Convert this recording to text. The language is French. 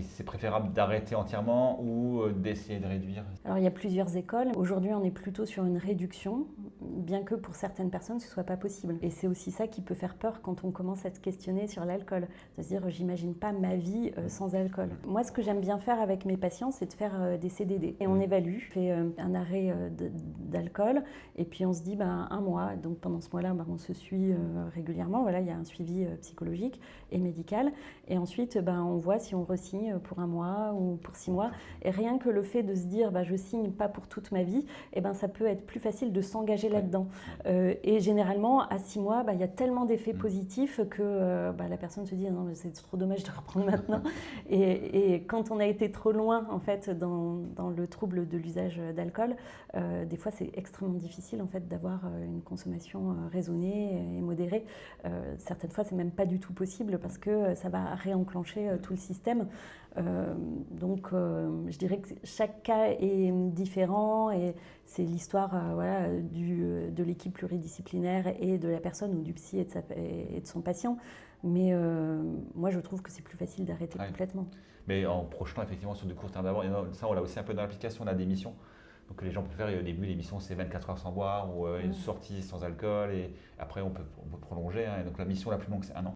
C'est préférable d'arrêter entièrement ou d'essayer de réduire? Alors il y a plusieurs écoles. Aujourd'hui on est plutôt sur une réduction, bien que pour certaines personnes ce ne soit pas possible. Et c'est aussi ça qui peut faire peur quand on commence à se questionner sur l'alcool. De se dire j'imagine pas ma vie sans alcool. Moi ce que j'aime bien faire avec mes patients c'est de faire des CDD. Et on évalue, on fait un arrêt d'alcool et puis on se dit un mois. Donc pendant ce mois-là on se suit régulièrement. Voilà, il y a un suivi psychologique et médical. Et ensuite on voit si on re-signe pour un mois ou pour 6 mois. Et rien que le fait de se dire je signe pas pour toute ma vie, ça peut être plus facile de s'engager là-dedans. Et généralement, à 6 mois, il y a tellement d'effets positifs que la personne se dit non, mais c'est trop dommage de reprendre maintenant. Et quand on a été trop loin en fait dans le trouble de l'usage d'alcool, des fois c'est extrêmement difficile en fait d'avoir une consommation raisonnée et modérée. Certaines fois, c'est même pas du tout possible parce que ça va réenclencher tout le système. Donc je dirais que chaque cas est différent et c'est l'histoire de l'équipe pluridisciplinaire et de la personne ou du psy et de son patient. Mais moi je trouve que c'est plus facile d'arrêter complètement. Mais en projetant effectivement sur du court terme d'abord, ça on l'a aussi un peu dans l'application, on a des missions. Donc les gens peuvent faire au début l'émission c'est 24 heures sans boire ou une sortie sans alcool et après on peut prolonger. Et donc la mission la plus longue c'est 1 an.